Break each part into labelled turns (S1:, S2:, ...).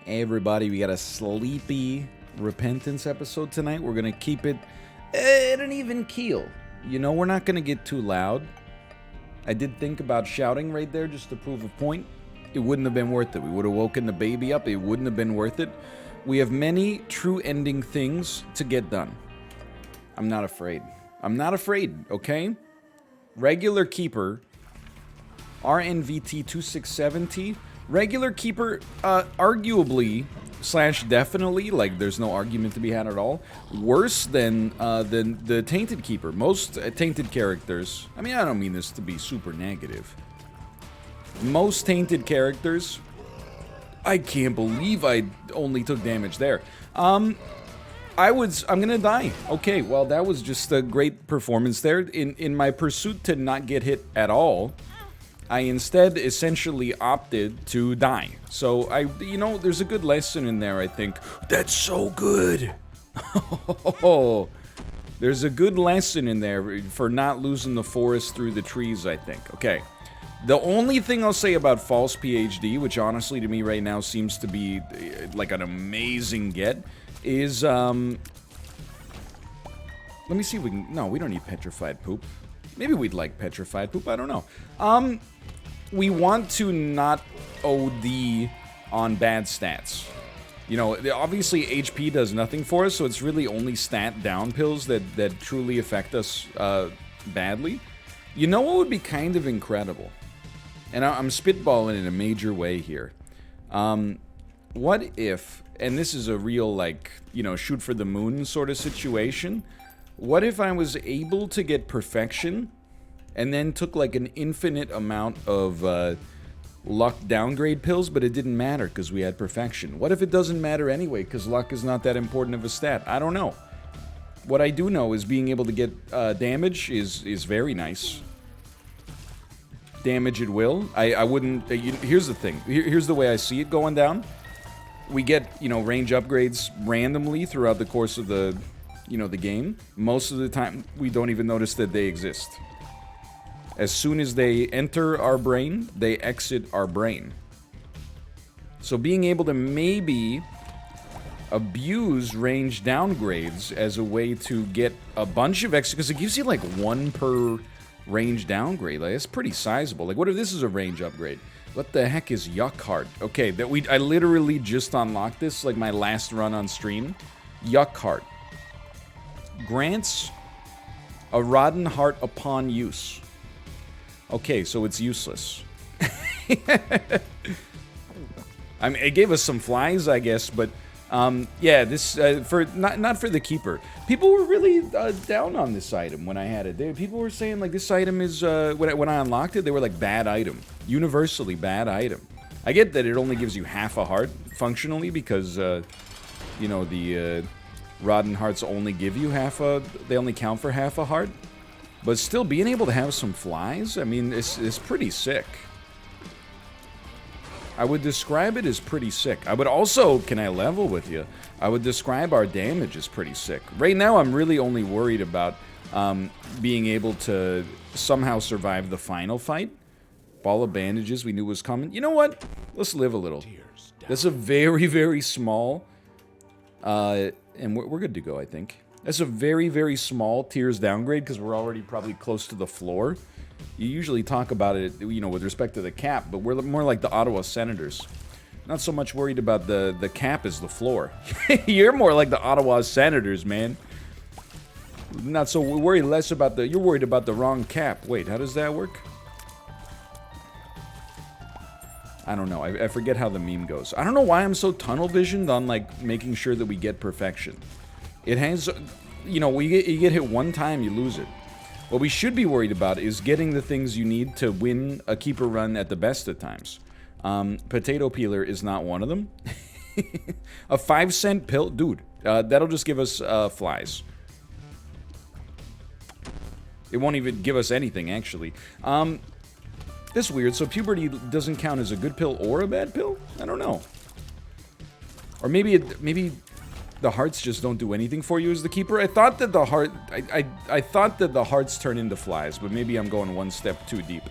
S1: Hey everybody, we got a sleepy repentance episode tonight. We're gonna keep it at an even keel. You know, we're not gonna get too loud. I did think about shouting right there just to prove a point. It wouldn't have been worth it. We would have woken the baby up. It wouldn't have been worth it. We have many true ending things to get done. I'm not afraid. I'm not afraid, okay? Regular keeper, RNVT 2670. Regular keeper, arguably slash definitely, like there's no argument to be had at all, worse than the tainted keeper. Most tainted characters, I mean, I don't mean this to be super negative. Most tainted characters, I can't believe I only took damage there. I'm gonna die. Okay, well that was just a great performance there. In my pursuit to not get hit at all, I instead essentially opted to die. So you know, there's a good lesson in there, I think. That's so good. There's a good lesson in there for not losing the forest through the trees, I think. Okay. The only thing I'll say about false PhD, which honestly to me right now seems to be like an amazing get, is, let me see if we can, no, we don't need petrified poop. Maybe we'd like petrified poop, I don't know. We want to not OD on bad stats. You know, obviously HP does nothing for us, so it's really only stat down pills that truly affect us badly. You know what would be kind of incredible? And I'm spitballing in a major way here. What if, and this is a real, like, you know, shoot for the moon sort of situation. What if I was able to get perfection and then took like an infinite amount of luck downgrade pills, but it didn't matter because we had perfection? What if it doesn't matter anyway because luck is not that important of a stat? I don't know. What I do know is being able to get damage is very nice. Damage at will. I wouldn't... here's the thing. Here's the way I see it going down. We get, you know, range upgrades randomly throughout the course of the, you know, the game. Most of the time, we don't even notice that they exist. As soon as they enter our brain, they exit our brain. So being able to maybe abuse range downgrades as a way to get a bunch of extra, because it gives you like one per range downgrade. Like, that's pretty sizable. Like, what if this is a range upgrade? What the heck is Yuck Heart? Okay, I literally just unlocked this, like my last run on stream. Yuck Heart grants a rotten heart upon use. Okay, so it's useless. I mean, it gave us some flies, I guess, but yeah, this for not for the keeper. People were really down on this item when I had it. People were saying like this item is when I unlocked it, they were like bad item, universally bad item. I get that it only gives you half a heart functionally because you know the rotten hearts only give you they only count for half a heart. But still, being able to have some flies, I mean, it's pretty sick. I would describe it as pretty sick. I would also, can I level with you? I would describe our damage as pretty sick. Right now, I'm really only worried about being able to somehow survive the final fight. Ball of bandages we knew was coming. You know what? Let's live a little. That's a very, very small, and we're good to go, I think. That's a very, very small tears downgrade because we're already probably close to the floor. You usually talk about it, you know, with respect to the cap, but we're more like the Ottawa Senators. Not so much worried about the cap as the floor. You're more like the Ottawa Senators, man. Not so worried less about you're worried about the wrong cap. Wait, how does that work? I don't know. I forget how the meme goes. I don't know why I'm so tunnel visioned on, like, making sure that we get perfection. It has, you know, you get hit one time, you lose it. What we should be worried about is getting the things you need to win a keeper run at the best of times. Potato peeler is not one of them. A 5-cent pill? Dude, that'll just give us flies. It won't even give us anything, actually. That's weird. So puberty doesn't count as a good pill or a bad pill? I don't know. Or maybe the hearts just don't do anything for you as the keeper. I thought that the heart... I thought that the hearts turn into flies, but maybe I'm going one step too deep.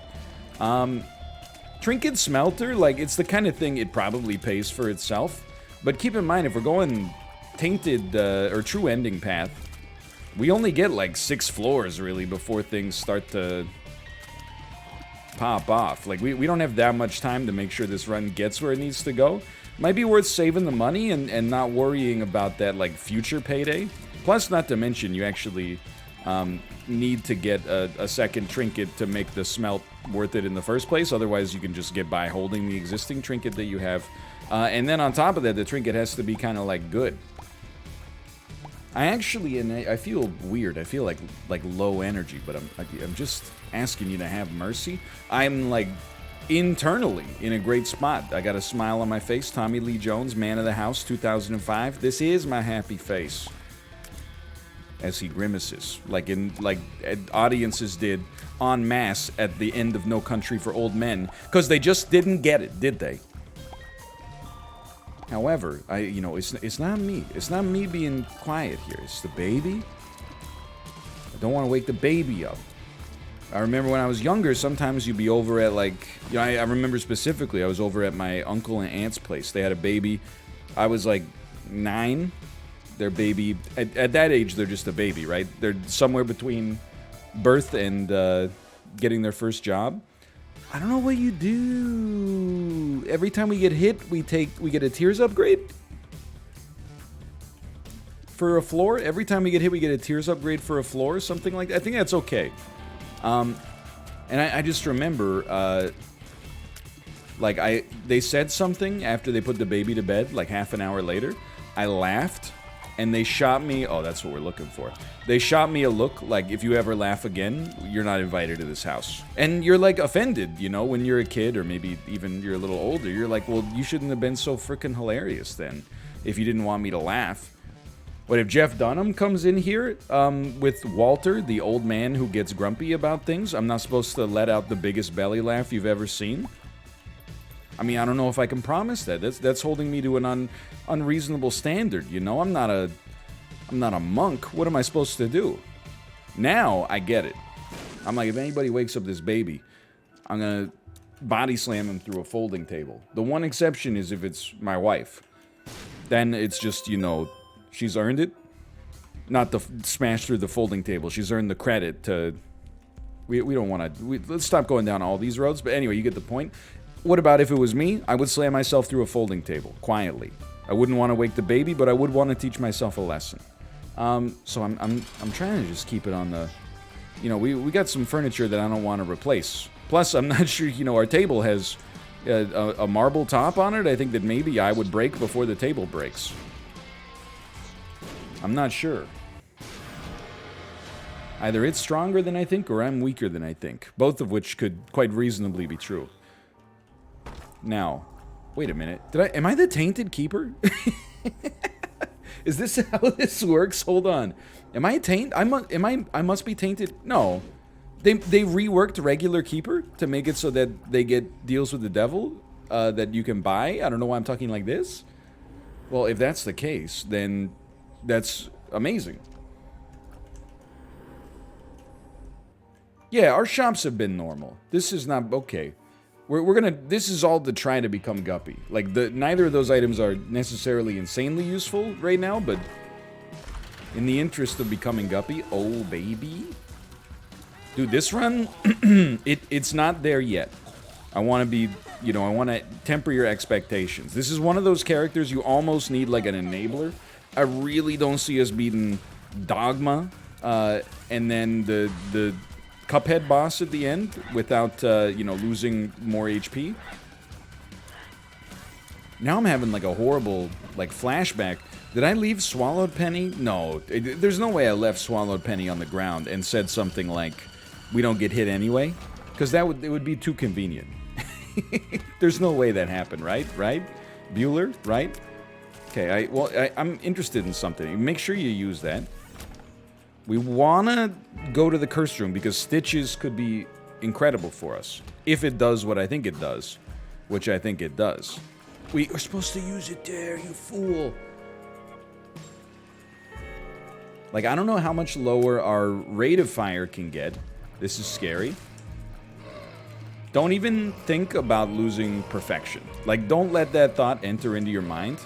S1: Trinket Smelter, like, it's the kind of thing it probably pays for itself. But keep in mind, if we're going tainted or true ending path, we only get like 6 floors really before things start to pop off. Like we don't have that much time to make sure this run gets where it needs to go. Might be worth saving the money and not worrying about that like future payday. Plus, not to mention, you actually need to get a second trinket to make the smelt worth it in the first place. Otherwise, you can just get by holding the existing trinket that you have. And then on top of that, the trinket has to be kind of like good. I actually, and I feel weird. I feel like low energy, but I'm just asking you to have mercy. I'm like internally in a great spot. I got a smile on my face. Tommy Lee Jones, man of the house, 2005. This is my happy face. As he grimaces, like audiences did en masse at the end of No Country for Old Men, because they just didn't get it, did they? However, it's not me. It's not me being quiet here. It's the baby. I don't want to wake the baby up. I remember when I was younger, sometimes you'd be over at I remember specifically, I was over at my uncle and aunt's place. They had a baby. I was like 9. Their baby, at that age, they're just a baby, right? They're somewhere between birth and getting their first job. I don't know what you do. Every time we get hit, we get a tears upgrade for a floor. Every time we get hit, we get a tears upgrade for a floor, something like that. I think that's okay. And I just remember, they said something after they put the baby to bed, like half an hour later. I laughed. And they shot me, oh, that's what we're looking for. They shot me a look like, if you ever laugh again, you're not invited to this house. And you're like offended, when you're a kid, or maybe even you're a little older. You're like, well, you shouldn't have been so freaking hilarious then, if you didn't want me to laugh. But if Jeff Dunham comes in here with Walter, the old man who gets grumpy about things, I'm not supposed to let out the biggest belly laugh you've ever seen? I mean, I don't know if I can promise that. That's holding me to an unreasonable standard, I'm not a monk. What am I supposed to do? Now I get it. I'm like, if anybody wakes up this baby, I'm gonna body slam him through a folding table. The one exception is if it's my wife. Then it's just, she's earned it. Not to smash through the folding table. She's earned the credit to... We don't want to... Let's stop going down all these roads. But anyway, you get the point. What about if it was me? I would slam myself through a folding table, quietly. I wouldn't want to wake the baby, but I would want to teach myself a lesson. So I'm trying to just keep it on the... we got some furniture that I don't want to replace. Plus, I'm not sure, our table has a marble top on it. I think that maybe I would break before the table breaks. I'm not sure. Either it's stronger than I think, or I'm weaker than I think. Both of which could quite reasonably be true. Now, wait a minute. Am I the tainted keeper? Is this how this works? Hold on. Am I tainted? I must be tainted. No. They reworked regular keeper to make it so that they get deals with the devil that you can buy. I don't know why I'm talking like this. Well, if that's the case, then that's amazing. Yeah, our shops have been normal. This is not okay. We're gonna. This is all to try to become Guppy. Like neither of those items are necessarily insanely useful right now, but in the interest of becoming Guppy, oh baby, dude, this run, it's not there yet. I want to be, I want to temper your expectations. This is one of those characters you almost need like an enabler. I really don't see us beating Dogma, and then the Cuphead boss at the end without, losing more HP. Now I'm having like a horrible, flashback. Did I leave Swallowed Penny? No, there's no way I left Swallowed Penny on the ground and said something like, we don't get hit anyway. Because it would be too convenient. There's no way that happened, right? Right? Bueller, right? Okay, I'm interested in something. Make sure you use that. We want to go to the curse room because Stitches could be incredible for us. If it does what I think it does. Which I think it does. We are supposed to use it there, you fool. I don't know how much lower our rate of fire can get. This is scary. Don't even think about losing perfection. Don't let that thought enter into your mind.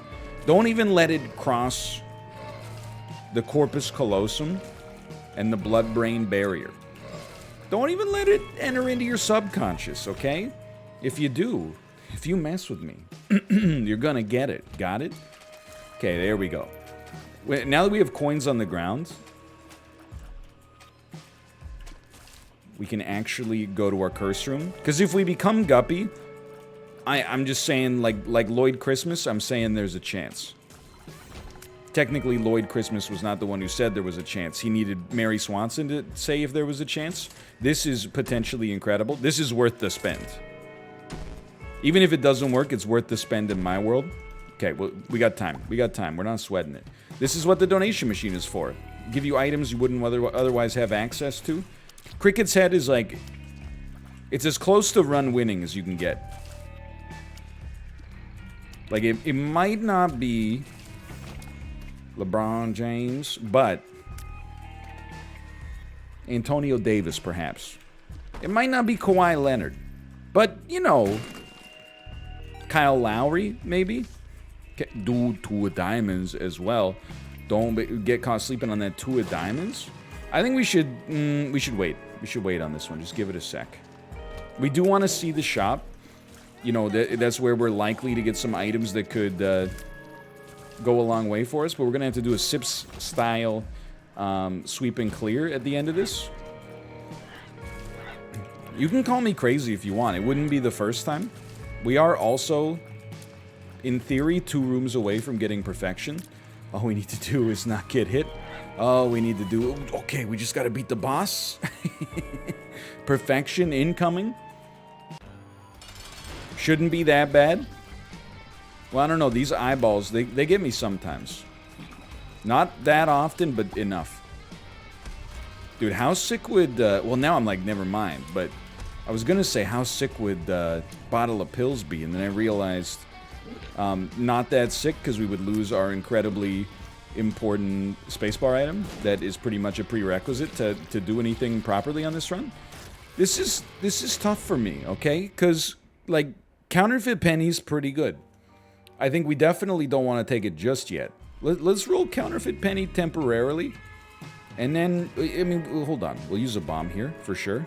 S1: Don't even let it cross the corpus callosum and the blood-brain barrier. Don't even let it enter into your subconscious, okay? If you do, if you mess with me, you're gonna get it. Got it? Okay, there we go. Now that we have coins on the ground, we can actually go to our curse room. Because if we become Guppy, I'm just saying, like Lloyd Christmas, I'm saying there's a chance. Technically, Lloyd Christmas was not the one who said there was a chance. He needed Mary Swanson to say if there was a chance. This is potentially incredible. This is worth the spend. Even if it doesn't work, it's worth the spend in my world. Okay, well, we got time. We got time. We're not sweating it. This is what the donation machine is for. Give you items you wouldn't otherwise have access to. Cricket's Head is like... It's as close to run winning as you can get. Like, it might not be LeBron James, but Antonio Davis, perhaps. It might not be Kawhi Leonard, but, you know, Kyle Lowry, maybe? Do 2 of diamonds as well. Don't get caught sleeping on that 2 of diamonds. I think we should wait. We should wait on this one. Just give it a sec. We do want to see the shop. You know, that's where we're likely to get some items that could go a long way for us. But we're going to have to do a SIPS-style sweep and clear at the end of this. You can call me crazy if you want. It wouldn't be the first time. We are also, in theory, 2 rooms away from getting perfection. All we need to do is not get hit. All we need to do... Okay, we just got to beat the boss. Perfection incoming. Shouldn't be that bad. Well, I don't know. These eyeballs, they get me sometimes. Not that often, but enough. Dude, how sick would... well, now I'm like, never mind. But I was going to say, how sick would bottle of pills be? And then I realized... not that sick, because we would lose our incredibly important spacebar item that is pretty much a prerequisite to do anything properly on this run. This is tough for me, okay? Because, like, counterfeit penny's pretty good. I think we definitely don't want to take it just yet. Let's roll counterfeit penny temporarily. And then, I mean, hold on. We'll use a bomb here, for sure.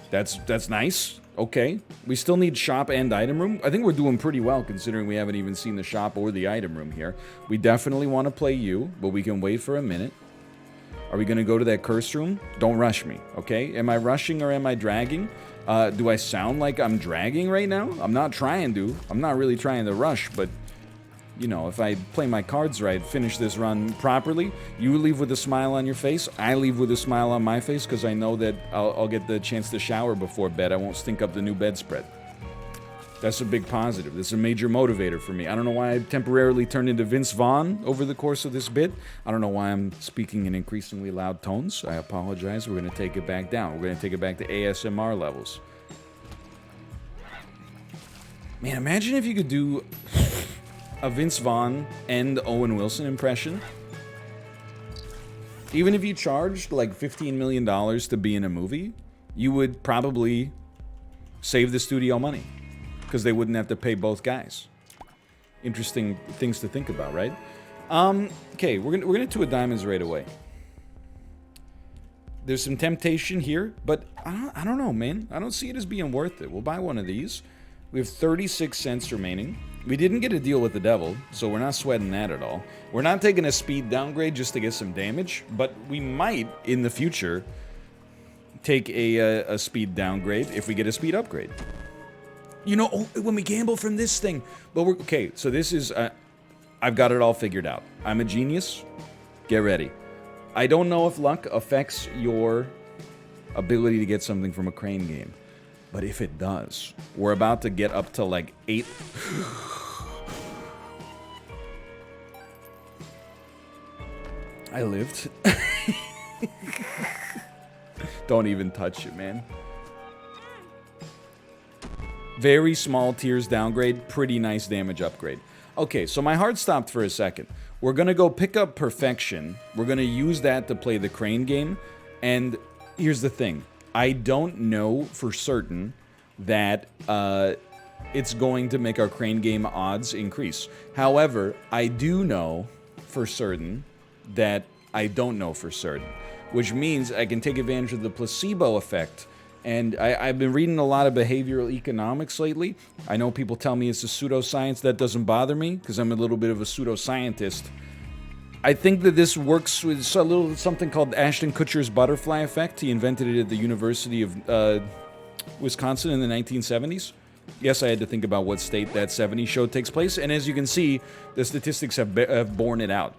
S1: That's nice. Okay. We still need shop and item room. I think we're doing pretty well, considering we haven't even seen the shop or the item room here. We definitely want to play you, but we can wait for a minute. Are we going to go to that curse room? Don't rush me, okay? Am I rushing or am I dragging? Do I sound like I'm dragging right now? I'm not trying to. I'm not really trying to rush, but... You know, if I play my cards right, finish this run properly, you leave with a smile on your face, I leave with a smile on my face, because I know that I'll get the chance to shower before bed. I won't stink up the new bedspread. That's a big positive. That's a major motivator for me. I don't know why I temporarily turned into Vince Vaughn over the course of this bit. I don't know why I'm speaking in increasingly loud tones. I apologize. We're going to take it back down. We're going to take it back to ASMR levels. Man, imagine if you could do... a Vince Vaughn and Owen Wilson impression. Even if you charged like $15 million to be in a movie, you would probably save the studio money because they wouldn't have to pay both guys. Interesting things to think about, right? Okay, we're gonna 2 of diamonds right away. There's some temptation here, but I don't know, man. I don't see it as being worth it. We'll buy one of these. We have 36 cents remaining. We didn't get a deal with the devil, so we're not sweating that at all. We're not taking a speed downgrade just to get some damage, but we might, in the future, take a speed downgrade if we get a speed upgrade. You know, when we gamble from this thing. But we're... Okay, so this is... I've got it all figured out. I'm a genius. Get ready. I don't know if luck affects your ability to get something from a crane game. But if it does, we're about to get up to like 8... I lived. Don't even touch it, man. Very small tiers downgrade, pretty nice damage upgrade. Okay, so my heart stopped for a second. We're gonna go pick up Perfection. We're gonna use that to play the crane game. And here's the thing. I don't know for certain that it's going to make our crane game odds increase. However, I do know for certain that I don't know for certain, which means I can take advantage of the placebo effect. And I've been reading a lot of behavioral economics lately. I know people tell me it's a pseudoscience. That doesn't bother me because I'm a little bit of a pseudoscientist. I think that this works with something called Ashton Kutcher's butterfly effect. He invented it at the University of Wisconsin in the 1970s. Yes, I had to think about what state that 70s show takes place. And as you can see, the statistics have borne it out.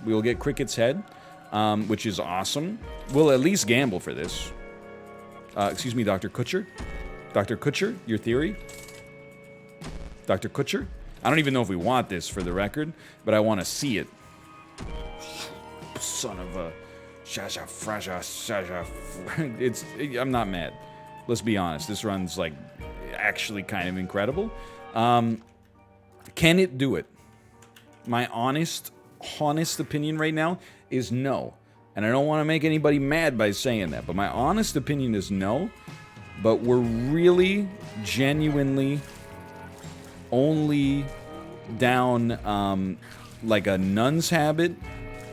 S1: We will get Cricket's head, which is awesome. We'll at least gamble for this. Excuse me, Dr. Kutcher? Dr. Kutcher, your theory? Dr. Kutcher? I don't even know if we want this for the record, but I want to see it. Son of a... I'm not mad. Let's be honest. This run's, like, actually kind of incredible. Can it do it? My honest opinion right now is no. And I don't want to make anybody mad by saying that, but my honest opinion is no. But we're really, genuinely only down like a nun's habit,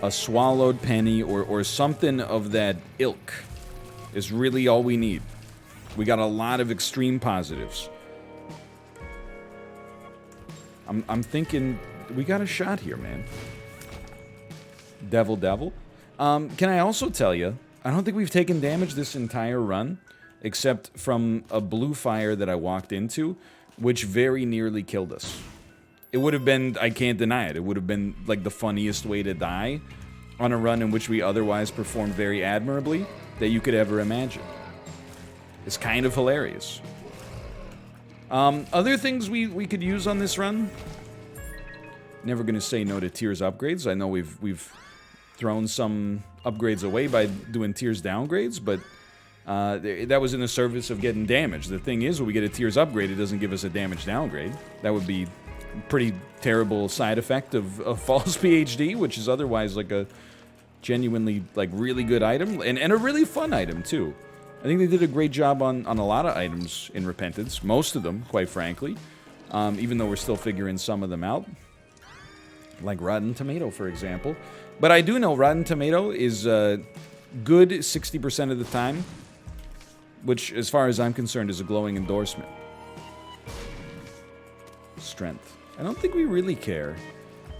S1: a swallowed penny, or something of that ilk is really all we need. We got a lot of extreme positives. I'm thinking we got a shot here, man. Devil. Can I also tell you, I don't think we've taken damage this entire run, except from a blue fire that I walked into, which very nearly killed us. It would have been, I can't deny it, it would have been like the funniest way to die on a run in which we otherwise performed very admirably that you could ever imagine. It's kind of hilarious. Other things we could use on this run? Never gonna say no to tiers upgrades. I know we've thrown some upgrades away by doing tiers downgrades, but that was in the service of getting damage. The thing is, when we get a tiers upgrade, it doesn't give us a damage downgrade. That would be a pretty terrible side effect of false PhD, which is otherwise like a genuinely like really good item and a really fun item too. I think they did a great job on a lot of items in Repentance, most of them, quite frankly, even though we're still figuring some of them out, like Rotten Tomato, for example. But I do know Rotten Tomato is good 60% of the time, which, as far as I'm concerned, is a glowing endorsement. Strength. I don't think we really care.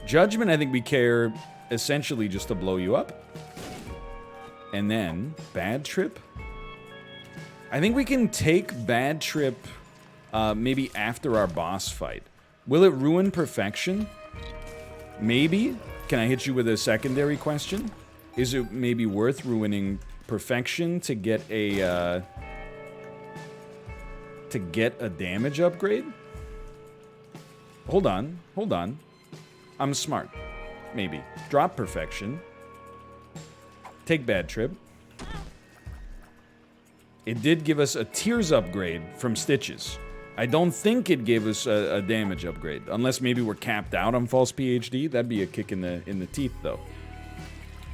S1: Judgment, I think we care essentially just to blow you up. And then, Bad Trip. I think we can take Bad Trip maybe after our boss fight. Will it ruin Perfection? Maybe. Can I hit you with a secondary question? Is it maybe worth ruining Perfection to get a damage upgrade? Hold on. I'm smart. Maybe. Drop Perfection. Take Bad Trip. It did give us a Tears upgrade from Stitches. I don't think it gave us a damage upgrade, unless maybe we're capped out on false PhD. That'd be a kick in the teeth, though.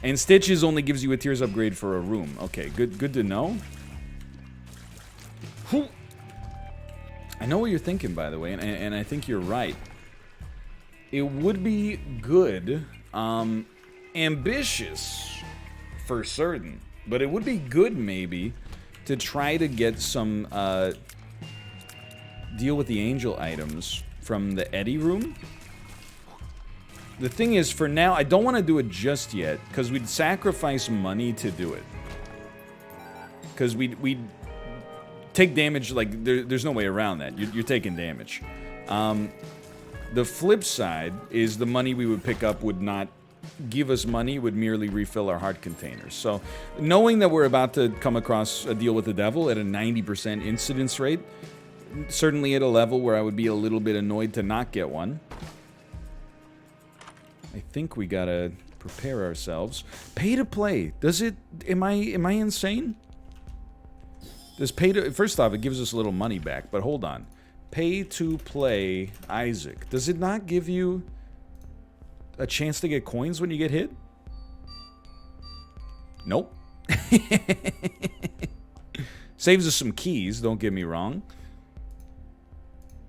S1: And Stitches only gives you a Tears upgrade for a room. Okay, good to know. I know what you're thinking, by the way, and I think you're right. It would be good, ambitious for certain, but it would be good maybe to try to get some deal with the angel items from the Eddie room. The thing is, for now, I don't want to do it just yet, because we'd sacrifice money to do it. Because we'd take damage, like, there's no way around that. You're taking damage. The flip side is the money we would pick up would not give us money, would merely refill our heart containers. So, knowing that we're about to come across a deal with the devil at a 90% incidence rate, certainly at a level where I would be a little bit annoyed to not get one, I think we gotta prepare ourselves. Pay to play. Does it... Am I insane? Does pay to... First off, it gives us a little money back, but hold on. Pay to play Isaac. Does it not give you a chance to get coins when you get hit? Nope. Saves us some keys, don't get me wrong.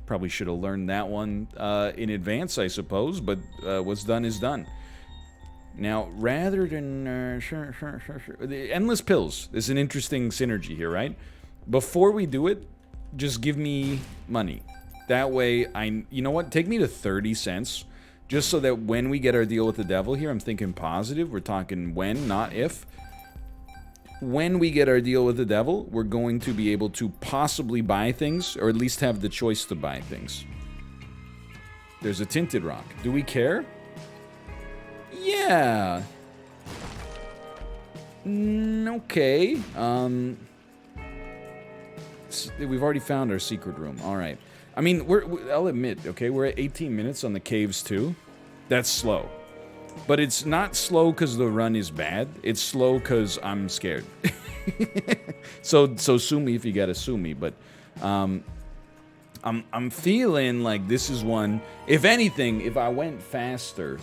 S1: Probably should have learned that one in advance, I suppose, but what's done is done. Now, rather than... the endless pills. There's an interesting synergy here, right? Before we do it, just give me money. That way, you know what? Take me to 30 cents. Just so that when we get our deal with the devil here, I'm thinking positive. We're talking when, not if. When we get our deal with the devil, we're going to be able to possibly buy things, or at least have the choice to buy things. There's a tinted rock. Do we care? Yeah. Okay. We've already found our secret room. All right. I mean, I'll admit, okay, we're at 18 minutes on the caves too. That's slow. But it's not slow because the run is bad. It's slow because I'm scared. so sue me if you gotta sue me. But I'm feeling like this is one. If anything, if I went faster,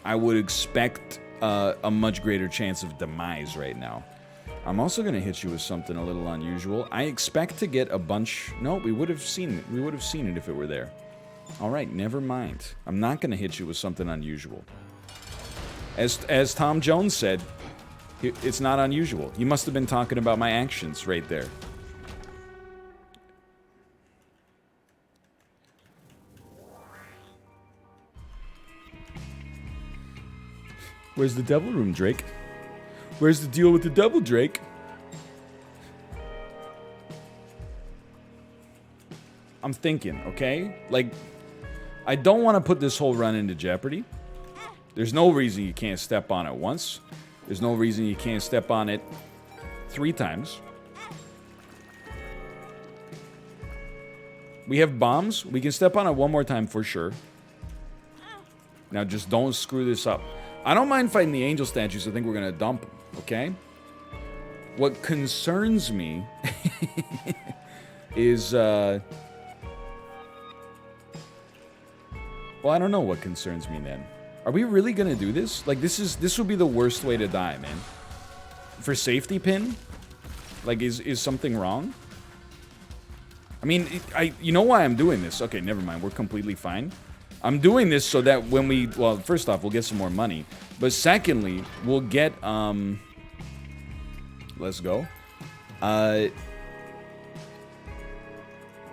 S1: I would expect a much greater chance of demise right now. I'm also gonna hit you with something a little unusual. I expect to get a bunch. No, we would have seen it. We would have seen it if it were there. All right, never mind. I'm not gonna hit you with something unusual. As Tom Jones said, it's not unusual. You must have been talking about my actions right there. Where's the devil room, Drake? Where's the deal with the devil, Drake? I'm thinking, okay? Like, I don't want to put this whole run into jeopardy. There's no reason you can't step on it once. There's no reason you can't step on it 3 times. We have bombs. We can step on it 1 more time for sure. Now just don't screw this up. I don't mind fighting the angel statues. I think we're going to dump them, okay? What concerns me is... well, I don't know what concerns me then. Are we really gonna do this? Like, this would be the worst way to die, man. For safety pin? Like, is something wrong? I mean, you know why I'm doing this. Okay, never mind. We're completely fine. I'm doing this so that when we... Well, first off, we'll get some more money. But secondly, we'll get, let's go.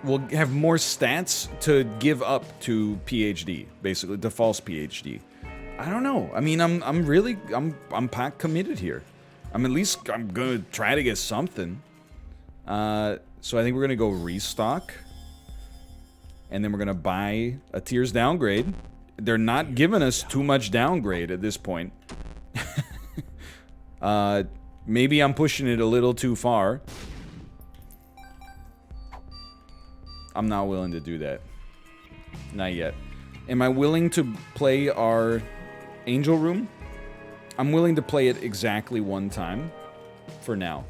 S1: We'll have more stats to give up to PhD, basically, to false PhD. I don't know. I mean, I'm pack committed here. I'm gonna try to get something. So I think we're gonna go restock. And then we're gonna buy a tiers downgrade. They're not giving us too much downgrade at this point. Maybe I'm pushing it a little too far. I'm not willing to do that. Not yet. Am I willing to play our angel room? I'm willing to play it exactly 1 time. For now.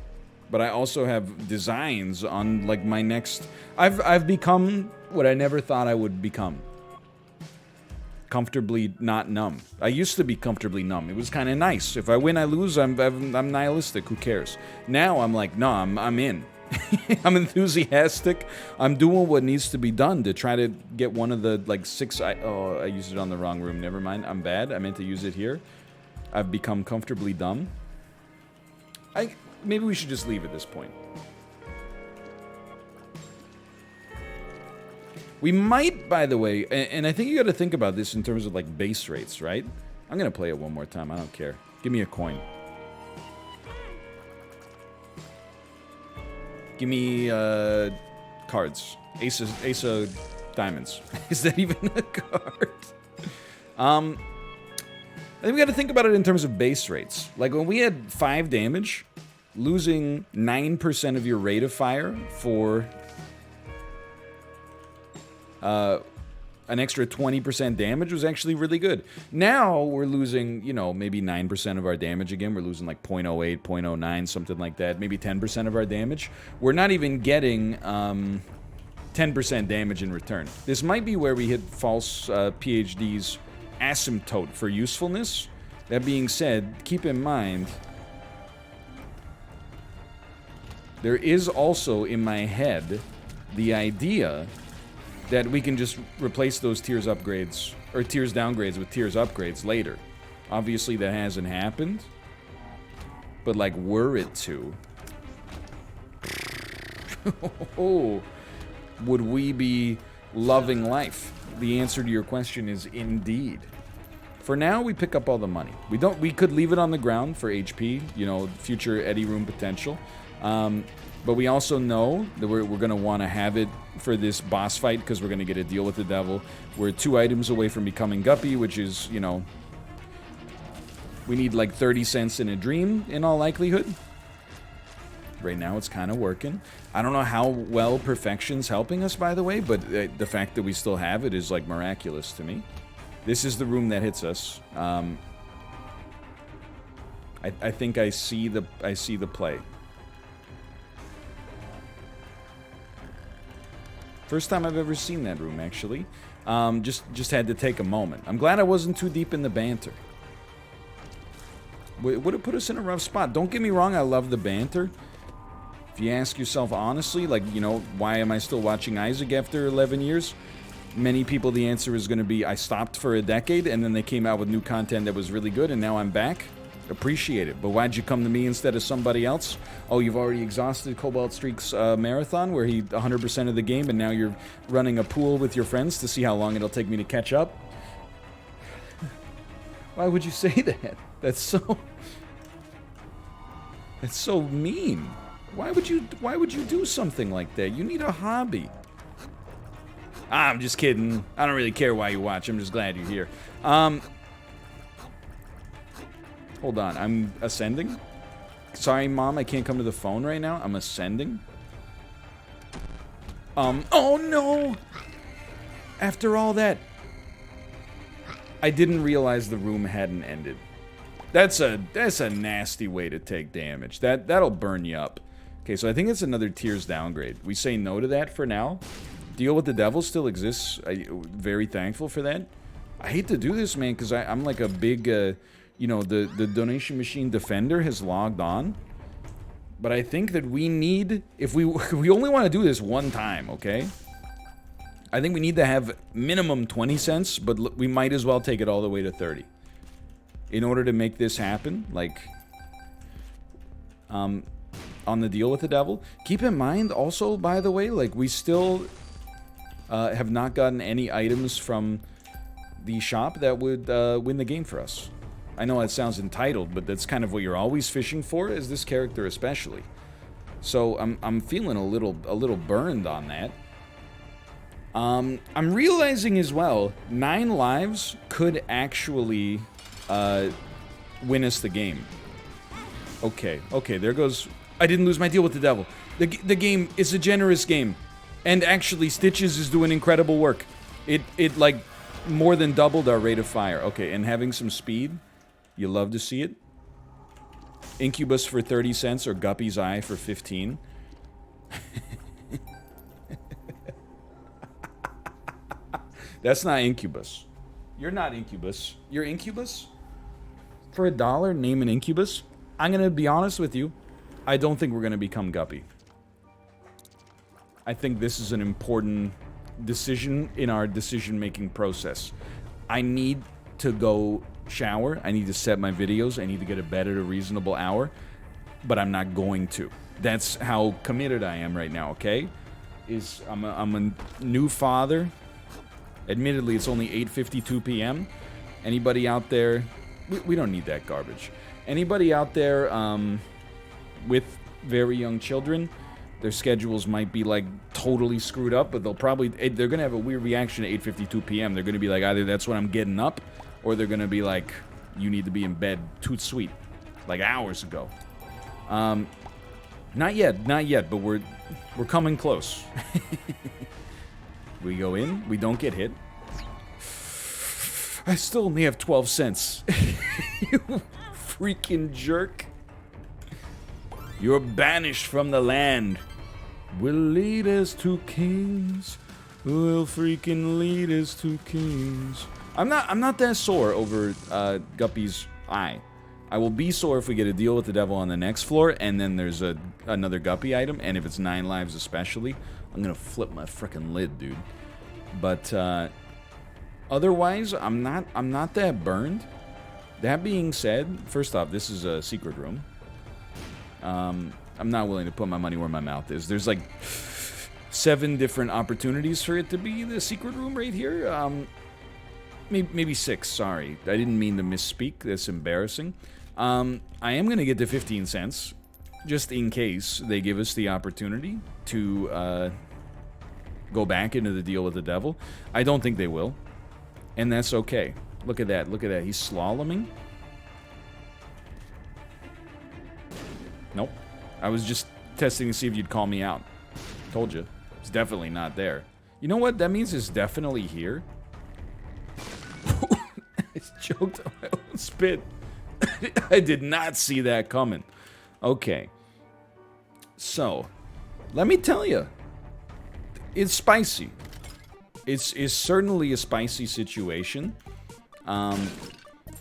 S1: But I also have designs on, like, my next... I've become what I never thought I would become. Comfortably not numb. I used to be comfortably numb. It was kind of nice. If I win, I lose. I'm nihilistic. Who cares? Now I'm like, no, I'm in. I'm enthusiastic. I'm doing what needs to be done to try to get one of the, like, 6... Oh, I used it on the wrong room. Never mind. I'm bad. I meant to use it here. I've become comfortably dumb. Maybe we should just leave at this point. We might, by the way, and I think you got to think about this in terms of, like, base rates, right? I'm going to play it 1 more time. I don't care. Give me a coin. Give me, cards. Ace of diamonds. Is that even a card? I think we got to think about it in terms of base rates. Like, when we had 5 damage, losing 9% of your rate of fire for an extra 20% damage was actually really good. Now we're losing, you know, maybe 9% of our damage again. We're losing like 0.08, 0.09, something like that. Maybe 10% of our damage. We're not even getting 10% damage in return. This might be where we hit false PhD's asymptote for usefulness. That being said, keep in mind, there is also in my head the idea that we can just replace those tiers upgrades, or tiers downgrades with tiers upgrades later. Obviously, that hasn't happened. But, like, were it to... would we be loving life? The answer to your question is indeed. For now, we pick up all the money. We could leave it on the ground for HP, you know, future Eddie Room potential. But we also know that we're going to want to have it for this boss fight because we're going to get a deal with the devil. We're 2 items away from becoming Guppy, which is, you know, we need like 30 cents in a dream in all likelihood. Right now it's kind of working. I don't know how well Perfection's helping us, by the way, but the fact that we still have it is like miraculous to me. This is the room that hits us. I think I see the play. First time I've ever seen that room, actually. Just had to take a moment. I'm glad I wasn't too deep in the banter. Would have put us in a rough spot. Don't get me wrong, I love the banter. If you ask yourself honestly, like, you know, why am I still watching Isaac after 11 years? Many people, the answer is going to be, I stopped for a decade, and then they came out with new content that was really good, and now I'm back. Appreciate it. But why'd you come to me instead of somebody else? Oh, you've already exhausted Cobalt Streak's marathon, where he 100% of the game, and now you're running a pool with your friends to see how long it'll take me to catch up? Why would you say that? That's so mean. Why would you do something like that? You need a hobby. I'm just kidding. I don't really care why you watch. I'm just glad you're here. Hold on. I'm ascending. Sorry, Mom. I can't come to the phone right now. I'm ascending. Oh no! After all that, I didn't realize the room hadn't ended. That's a nasty way to take damage. That'll burn you up. Okay, so I think it's another tiers downgrade. We say no to that for now. Deal with the devil still exists. I'm very thankful for that. I hate to do this, man, because I'm like a big, you know, the donation machine defender has logged on. But I think that we need, if we only want to do this one time, okay? I think we need to have minimum 20 cents, but we might as well take it all the way to 30. In order to make this happen, like, on the deal with the devil. Keep in mind, also, by the way, like, we still have not gotten any items from the shop that would win the game for us. I know that sounds entitled, but that's kind of what you're always fishing for, as this character especially. So I'm feeling a little burned on that. I'm realizing as well, 9 lives could actually win us the game. Okay, there goes... I didn't lose my deal with the devil. The game is a generous game. And actually, Stitches is doing incredible work. It like, more than doubled our rate of fire. Okay, and having some speed. You love to see it. Incubus for 30 cents or Guppy's Eye for 15. That's not Incubus. You're not Incubus. You're Incubus? For $1, name an Incubus? I'm gonna be honest with you. I don't think we're gonna become Guppy. I think this is an important decision in our decision-making process. I need to go shower. I need to set my videos. I need to get to bed at a reasonable hour. But I'm not going to. That's how committed I am right now, okay? I'm a new father. Admittedly, it's only 8:52 p.m. Anybody out there... We don't need that garbage. Anybody out there with very young children, their schedules might be like totally screwed up, but they're gonna have a weird reaction at 8:52 p.m. They're gonna be like, either that's when I'm getting up, or they're gonna be like, you need to be in bed toot sweet, like hours ago. Not yet, but we're coming close. We go in, we don't get hit. I still only have 12 cents. You freaking jerk. You're banished from the land. Will lead us to kings. Will freaking lead us to kings. I'm not that sore over Guppy's Eye. I will be sore if we get a deal with the devil on the next floor, and then there's another Guppy item, and if it's 9 lives especially, I'm gonna flip my frickin' lid, dude. But otherwise, I'm not that burned. That being said, first off, this is a secret room. I'm not willing to put my money where my mouth is. There's like 7 different opportunities for it to be the secret room right here. Maybe 6, sorry. I didn't mean to misspeak. That's embarrassing. I am going to get to 15 cents, just in case they give us the opportunity to go back into the deal with the devil. I don't think they will, and that's okay. Look at that. Look at that. He's slaloming. Nope. I was just testing to see if you'd call me out. Told you. It's definitely not there. You know what? That means it's definitely here. I choked on my own spit. I did not see that coming. Okay. So, let me tell you. It's spicy. It's certainly a spicy situation.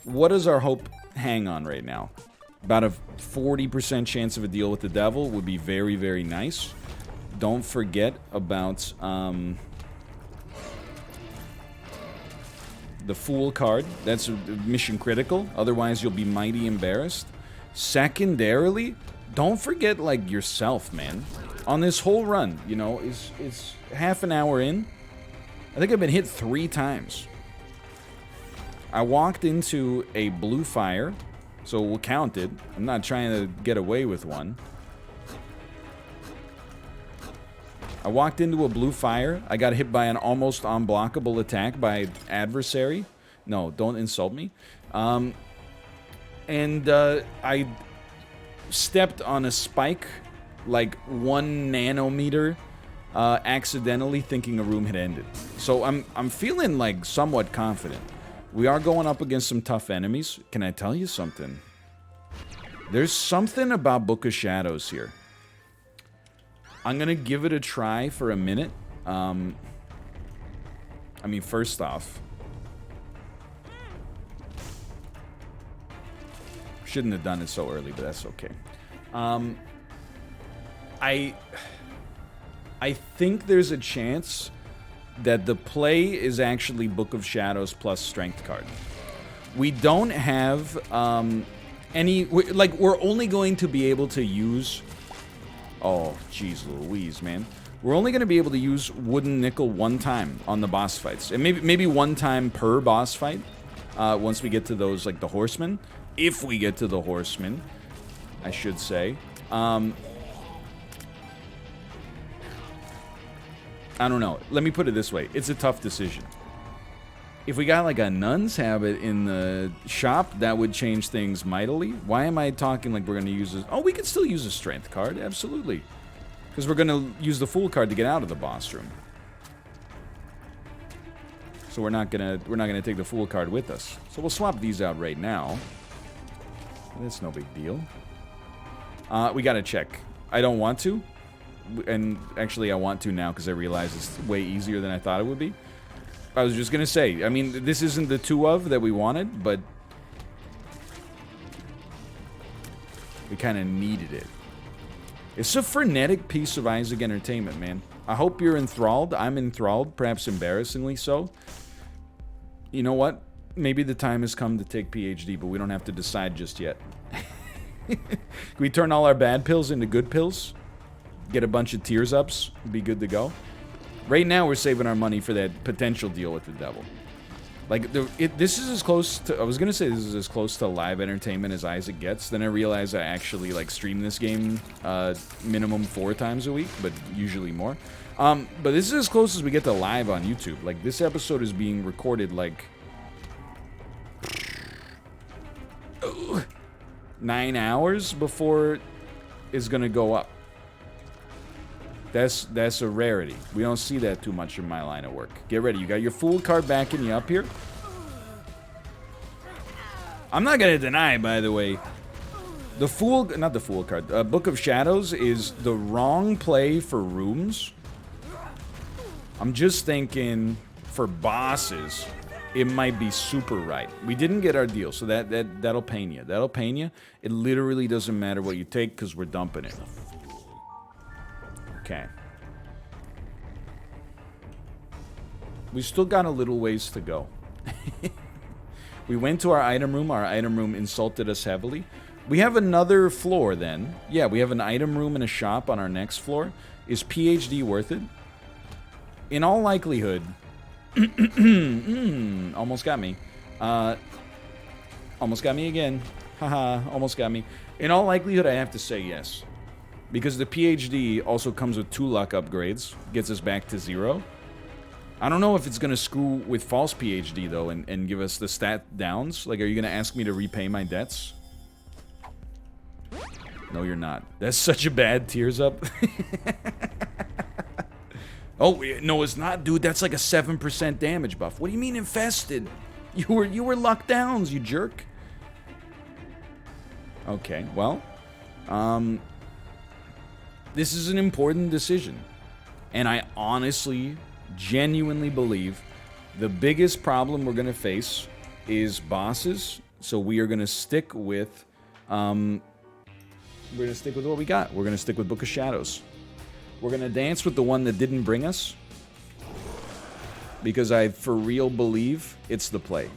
S1: What does our hope hang on right now? About a 40% chance of a deal with the devil would be very, very nice. Don't forget about the Fool card. That's mission critical. Otherwise, you'll be mighty embarrassed. Secondarily, don't forget, like, yourself, man. On this whole run, you know, it's half an hour in. I think I've been hit 3 times. I walked into a blue fire, so we'll count it. I'm not trying to get away with one. I walked into a blue fire. I got hit by an almost unblockable attack by adversary. No, don't insult me. I stepped on a spike like 1 nanometer accidentally, thinking a room had ended. So I'm feeling like somewhat confident. We are going up against some tough enemies. Can I tell you something? There's something about Book of Shadows here. I'm gonna give it a try for a minute. I mean, first off, shouldn't have done it so early, but that's okay. I think there's a chance that the play is actually Book of Shadows plus Strength card. We don't have we're only going to be able to use... Oh, jeez Louise, man. We're only going to be able to use Wooden Nickel 1 time on the boss fights. And maybe 1 time per boss fight once we get to those, like, the Horsemen. If we get to the Horsemen, I should say. I don't know. Let me put it this way. It's a tough decision. If we got like a nun's habit in the shop, that would change things mightily. Why am I talking like we're going to use this? Oh, we could still use a strength card. Absolutely. Because we're going to use the Fool card to get out of the boss room. So we're not gonna take the Fool card with us. So we'll swap these out right now. That's no big deal. We got to check. I don't want to. And actually, I want to now because I realize it's way easier than I thought it would be. I was just going to say, I mean, this isn't the 2 of that we wanted, but we kind of needed it. It's a frenetic piece of Isaac entertainment, man. I hope you're enthralled. I'm enthralled, perhaps embarrassingly so. You know what? Maybe the time has come to take PhD, but we don't have to decide just yet. Can we turn all our bad pills into good pills? Get a bunch of tears ups, be good to go. Right now, we're saving our money for that potential deal with the devil. Like, this is as close to... I was going to say this is as close to live entertainment as Isaac gets. Then I realized I actually, like, stream this game minimum 4 times a week, but usually more. But this is as close as we get to live on YouTube. Like, this episode is being recorded, like... 9 hours before it's going to go up. That's a rarity. We don't see that too much in my line of work. Get ready. You got your Fool card backing you up here. I'm not going to deny, by the way, the Fool... Not the Fool card. Book of Shadows is the wrong play for rooms. I'm just thinking for bosses, it might be super right. We didn't get our deal, so that'll pain you. That'll pain you. It literally doesn't matter what you take because we're dumping it. Okay. We still got a little ways to go. We went to our item room. Our item room insulted us heavily. We have another floor then. Yeah, we have an item room and a shop on our next floor. Is PhD worth it? In all likelihood... almost got me. Almost got me again. Haha, almost got me. In all likelihood, I have to say yes. Because the PhD also comes with 2 luck upgrades. Gets us back to 0. I don't know if it's going to screw with false PhD, though, and give us the stat downs. Like, are you going to ask me to repay my debts? No, you're not. That's such a bad tears up. Oh, no, it's not, dude. That's like a 7% damage buff. What do you mean infested? You were luck downs, you jerk. Okay, well, this is an important decision. And I honestly, genuinely believe the biggest problem we're going to face is bosses. So we are going to stick with, what we got. We're going to stick with Book of Shadows. We're going to dance with the one that didn't bring us. Because I for real believe it's the play.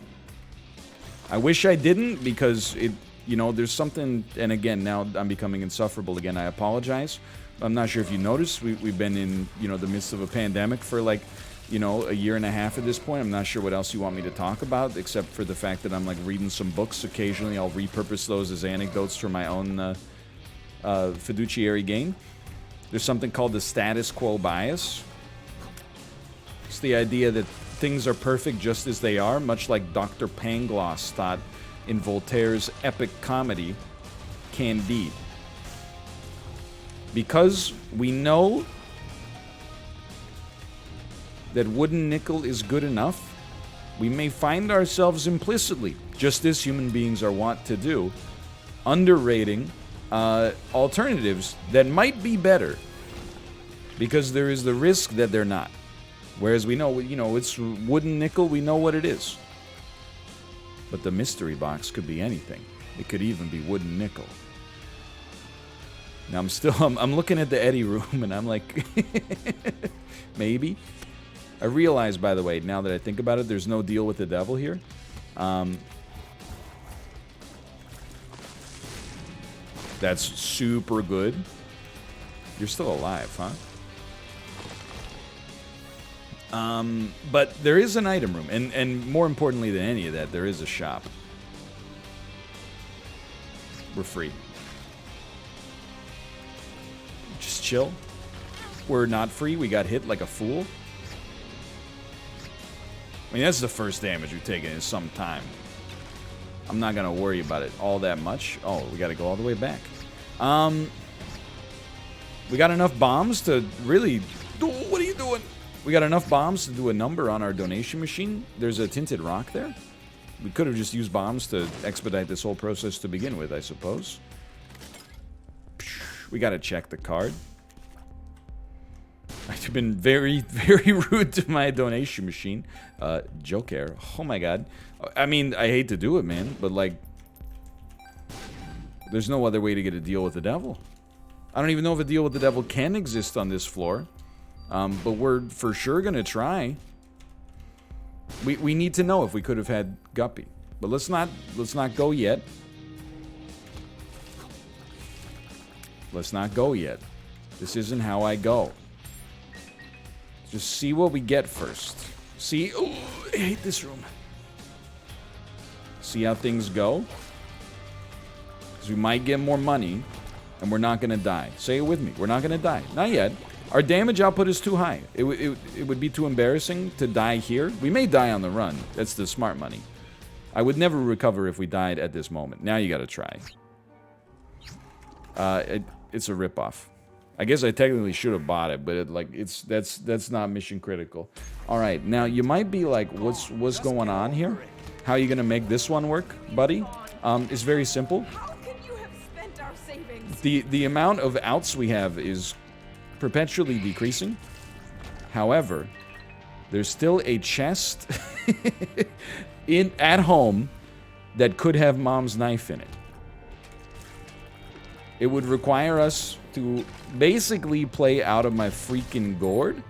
S1: I wish I didn't, because it, you know, there's something, and again, now I'm becoming insufferable again. I apologize. I'm not sure if you noticed, we've been in, you know, the midst of a pandemic for like, you know, a year and a half at this point. I'm not sure what else you want me to talk about, except for the fact that I'm like reading some books occasionally. I'll repurpose those as anecdotes for my own fiduciary gain. There's something called the status quo bias. It's the idea that things are perfect just as they are, much like Dr. Pangloss thought in Voltaire's epic comedy, Candide. Because we know that wooden nickel is good enough, we may find ourselves implicitly, just as human beings are wont to do, underrating alternatives that might be better, because there is the risk that they're not. Whereas we know, you know, it's wooden nickel, we know what it is. But the mystery box could be anything. It could even be wooden nickel. Now I'm looking at the Eddie room and I'm like, maybe. I realize, by the way, now that I think about it, there's no deal with the devil here. That's super good. You're still alive, huh? But there is an item room, and more importantly than any of that, there is a shop. We're free. Just chill. We're not free. We got hit like a fool. I mean, that's the first damage we've taken in some time. I'm not gonna worry about it all that much. Oh, we gotta go all the way back. We got enough bombs to really... What are you doing? We got enough bombs to do a number on our donation machine. There's a tinted rock there. We could have just used bombs to expedite this whole process to begin with, I suppose. We gotta check the card. I've been very, very rude to my donation machine. Joker. Oh my god. I mean, I hate to do it, man, but like... There's no other way to get a deal with the devil. I don't even know if a deal with the devil can exist on this floor. But we're for sure gonna try. We need to know if we could have had Guppy. But let's not go yet. Let's not go yet. This isn't how I go. Just see what we get first. See? Oh, I hate this room. See how things go? Because we might get more money, and we're not gonna die. Say it with me. We're not gonna die. Not yet. Our damage output is too high. It would be too embarrassing to die here. We may die on the run. That's the smart money. I would never recover if we died at this moment. Now you gotta try. It's a ripoff. I guess I technically should have bought it, but that's not mission critical. All right, now you might be like, what's going on here? How are you gonna make this one work, buddy? It's very simple.
S2: How can you have spent our savings?
S1: The amount of outs we have is perpetually decreasing. However, there's still a chest at home that could have Mom's knife in it. It would require us to basically play out of my freaking gourd.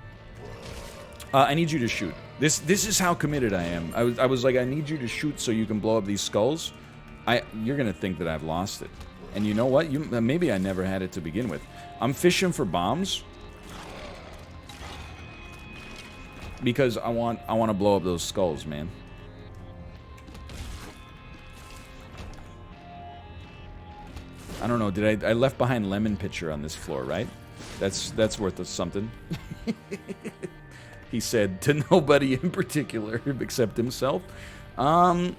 S1: I need you to shoot. This is how committed I am. I was like, I need you to shoot so you can blow up these skulls. You're gonna think that I've lost it. And you know what? Maybe I never had it to begin with. I'm fishing for bombs. Because I want to blow up those skulls, man. I don't know. Did I left behind lemon pitcher on this floor, right? That's worth something. He said to nobody in particular except himself. I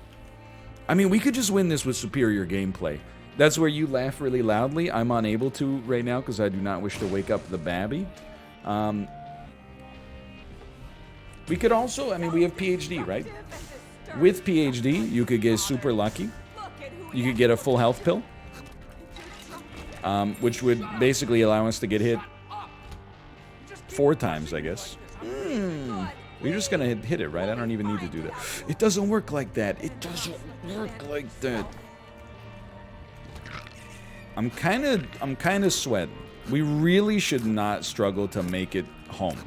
S1: mean, we could just win this with superior gameplay. That's where you laugh really loudly. I'm unable to right now because I do not wish to wake up the babby. We could also, I mean, we have PhD, right? With PhD, you could get super lucky. You could get a full health pill. Which would basically allow us to get hit 4 times, I guess. We're just gonna hit it, right? I don't even need to do that. It doesn't work like that. It doesn't work like that. I'm kind of sweating. We really should not struggle to make it home.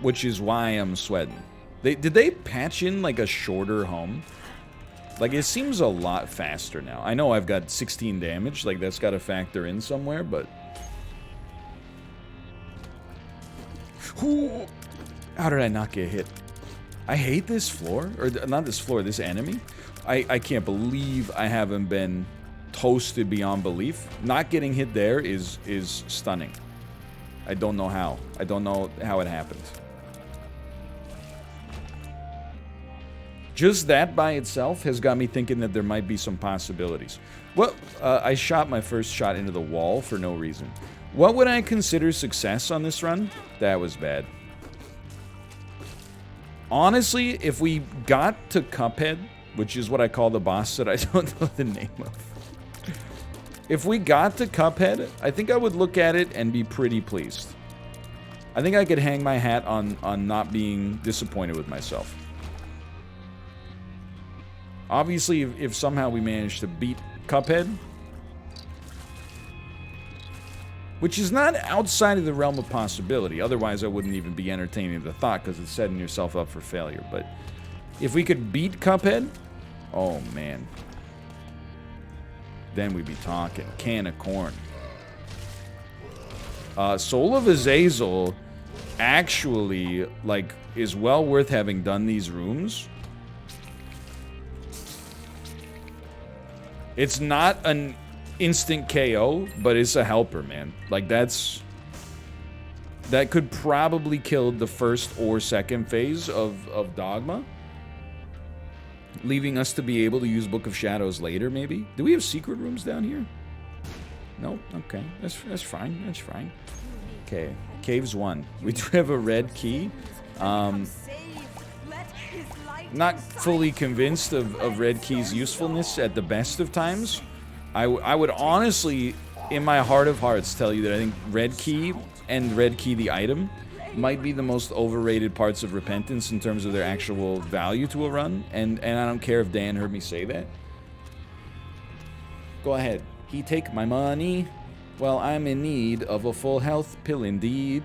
S1: Which is why I'm sweating. Did they patch in like a shorter home? Like, it seems a lot faster now. I know I've got 16 damage, like that's got to factor in somewhere, but... Ooh, how did I not get hit? I hate this floor, or not this floor, this enemy. I can't believe I haven't been toasted beyond belief. Not getting hit there is stunning. I don't know how. I don't know how it happened. Just that by itself has got me thinking that there might be some possibilities. Well, I shot my first shot into the wall for no reason. What would I consider success on this run? That was bad. Honestly, if we got to Cuphead, which is what I call the boss that I don't know the name of. If we got to Cuphead, I think I would look at it and be pretty pleased. I think I could hang my hat on not being disappointed with myself. Obviously, if somehow we manage to beat Cuphead, which is not outside of the realm of possibility, otherwise I wouldn't even be entertaining the thought because it's setting yourself up for failure, but if we could beat Cuphead, oh man, then we'd be talking. Can of corn. Soul of Azazel actually, like, is well worth having done these rooms. It's not an instant KO, but it's a helper, man. Like, that could probably kill the first or second phase of Dogma, leaving us to be able to use Book of Shadows later, maybe. Do we have secret rooms down here? No? Okay. That's fine. That's fine. Okay. Caves 1. We do have a red key. Not fully convinced of red key's usefulness at the best of times. I would honestly, in my heart of hearts, tell you that I think red key and red key the item might be the most overrated parts of Repentance in terms of their actual value to a run, and I don't care if Dan heard me say that. Go ahead. He take my money. Well, I'm in need of a full health pill indeed.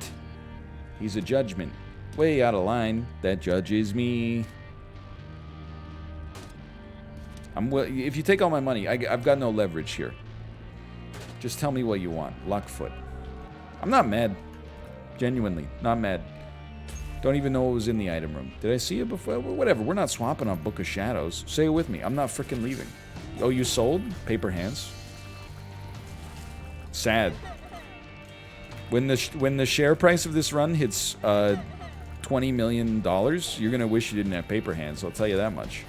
S1: He's a judgment. Way out of line. That judges me. If you take all my money, I've got no leverage here. Just tell me what you want. Lockfoot. I'm not mad. Genuinely, not mad. Don't even know what was in the item room. Did I see it before? Whatever, we're not swapping on Book of Shadows. Say it with me. I'm not freaking leaving. Oh, you sold? Paper hands. Sad. When the share price of this run hits $20 million, you're gonna wish you didn't have paper hands. I'll tell you that much.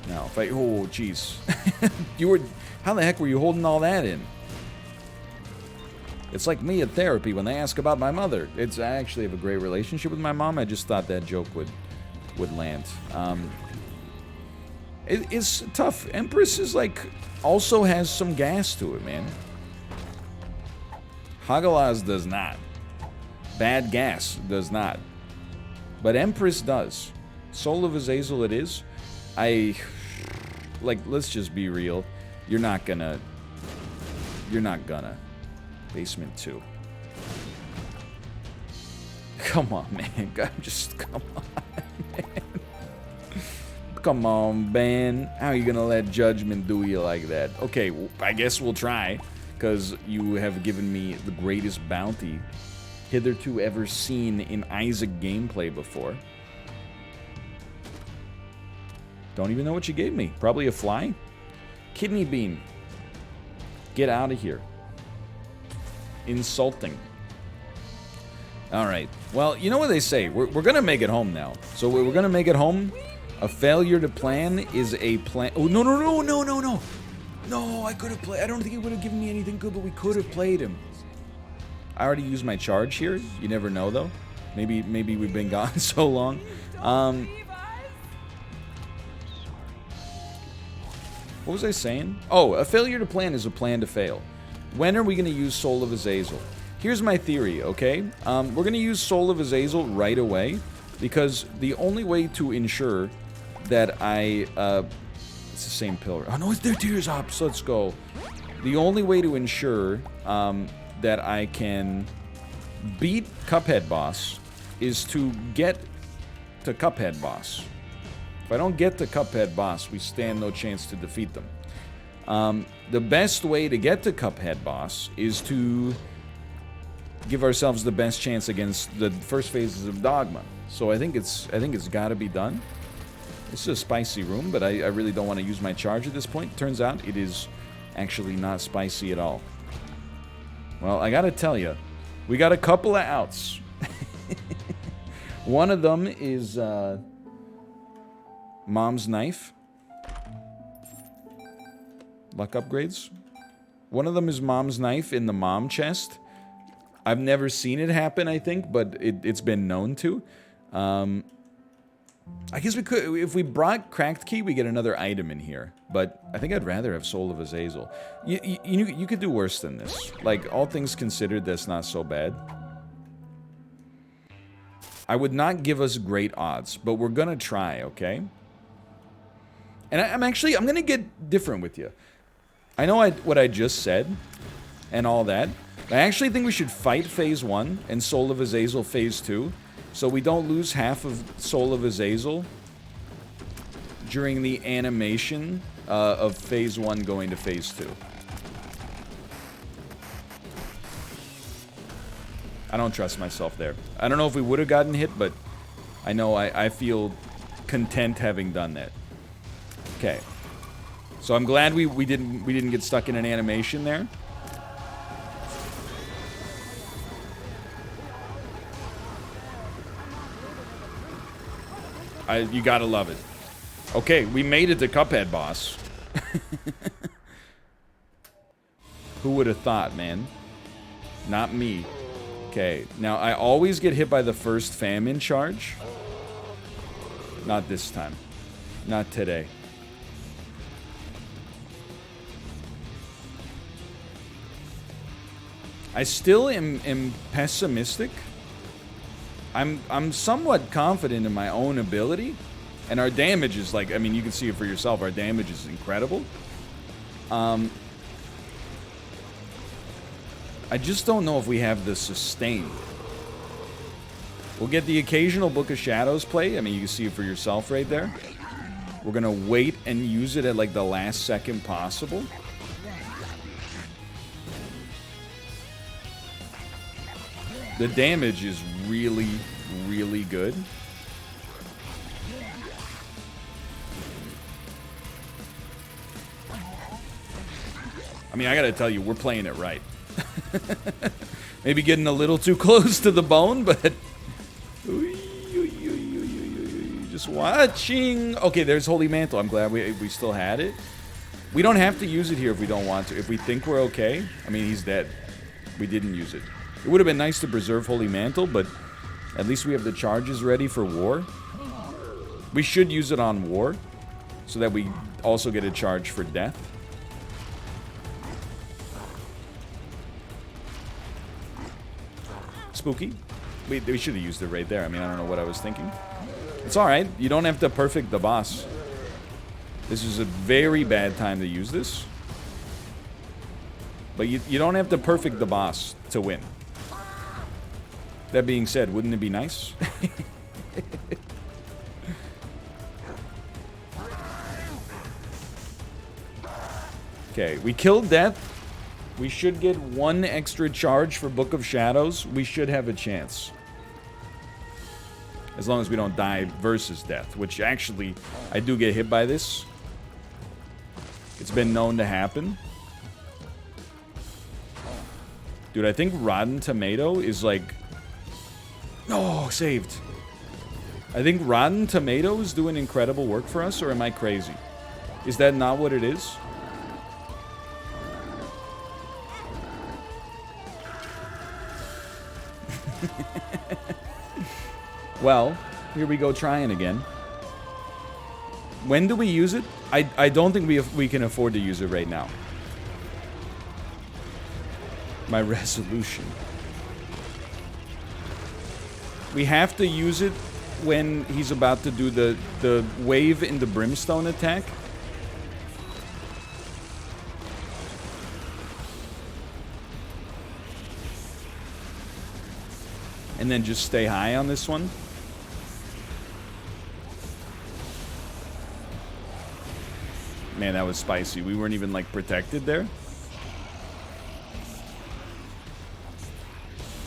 S1: Now, if I... Oh, jeez. How the heck were you holding all that in? It's like me at therapy when they ask about my mother. I actually have a great relationship with my mom. I just thought that joke would land. It's tough. Empress is like... also has some gas to it, man. Hagalaz does not. Bad gas does not. But Empress does. Soul of Azazel it is. Like, let's just be real. You're not gonna. Basement 2. Come on, man. God, just come on, man. Come on, man. How are you gonna let judgment do you like that? Okay, I guess we'll try, because you have given me the greatest bounty hitherto ever seen in Isaac gameplay before. Don't even know what you gave me. Probably a fly? Kidney bean. Get out of here. Insulting. Alright. Well, you know what they say. We're gonna make it home now. So we're gonna make it home. A failure to plan is a plan. Oh, no, no, no, no, no, no. No, I could have played. I don't think he would have given me anything good, but we could have played him. I already used my charge here. You never know, though. Maybe we've been gone so long. What was I saying? Oh, a failure to plan is a plan to fail. When are we going to use Soul of Azazel? Here's my theory, okay? We're going to use Soul of Azazel right away, because the only way to ensure that I... it's the same pillar. Oh, no, it's their tears ops. Let's go. The only way to ensure that I can beat Cuphead boss is to get to Cuphead boss. If I don't get to Cuphead boss, we stand no chance to defeat them. The best way to get to Cuphead boss is to give ourselves the best chance against the first phases of Dogma. So I think it's got to be done. This is a spicy room, but I really don't want to use my charge at this point. Turns out it is actually not spicy at all. Well, I got to tell you, we got a couple of outs. One of them is Mom's Knife. Luck upgrades. One of them is Mom's Knife in the Mom chest. I've never seen it happen, I think, but it's been known to. I guess we could, if we brought Cracked Key, we get another item in here. But I think I'd rather have Soul of Azazel. You could do worse than this. Like, all things considered, that's not so bad. I would not give us great odds, but we're gonna try, okay? And I'm gonna get different with you. I know what I just said, and all that. I actually think we should fight Phase 1 and Soul of Azazel Phase 2, so we don't lose half of Soul of Azazel during the animation of Phase 1 going to Phase 2. I don't trust myself there. I don't know if we would have gotten hit, but I know I feel content having done that. Okay. So I'm glad we didn't get stuck in an animation there. You gotta love it. Okay, we made it to Cuphead boss. Who would have thought, man? Not me. Okay, now I always get hit by the first famine charge. Not this time. Not today. I still am pessimistic. I'm somewhat confident in my own ability, and our damage is like, I mean, you can see it for yourself. Our damage is incredible. I just don't know if we have the sustain. We'll get the occasional Book of Shadows play. I mean, you can see it for yourself right there. We're gonna wait and use it at like the last second possible. The damage is really, really good. I mean, I gotta tell you, we're playing it right. Maybe getting a little too close to the bone, but... Just watching... Okay, there's Holy Mantle. I'm glad we still had it. We don't have to use it here if we don't want to. If we think we're okay... I mean, he's dead. We didn't use it. It would have been nice to preserve Holy Mantle, but at least we have the charges ready for War. We should use it on War, so that we also get a charge for Death. Spooky. We should have used it right there. I mean, I don't know what I was thinking. It's alright. You don't have to perfect the boss. This is a very bad time to use this. But you don't have to perfect the boss to win. That being said, wouldn't it be nice? Okay, we killed Death. We should get 1 extra charge for Book of Shadows. We should have a chance. As long as we don't die versus Death, which actually, I do get hit by this. It's been known to happen. Dude, I think Rotten Tomato is like... Oh, saved. I think Rotten Tomatoes doing incredible work for us, or am I crazy? Is that not what it is? Well, here we go trying again. When do we use it? I don't think we can afford to use it right now. My resolution. We have to use it when he's about to do the wave in the brimstone attack. And then just stay high on this one. Man, that was spicy. We weren't even, like, protected there.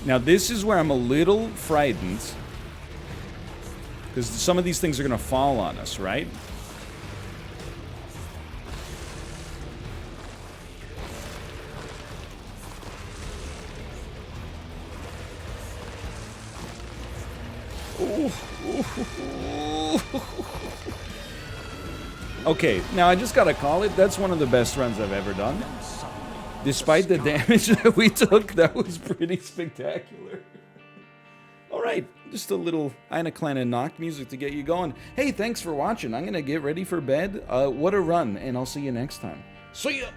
S1: Now, this is where I'm a little frightened. Because some of these things are going to fall on us, right? Okay, now I just gotta call it. That's one of the best runs I've ever done. Despite the damage that we took, that was pretty spectacular. Alright, just a little Ina Clan and Knock music to get you going. Hey, thanks for watching. I'm gonna get ready for bed. What a run, and I'll see you next time. See ya!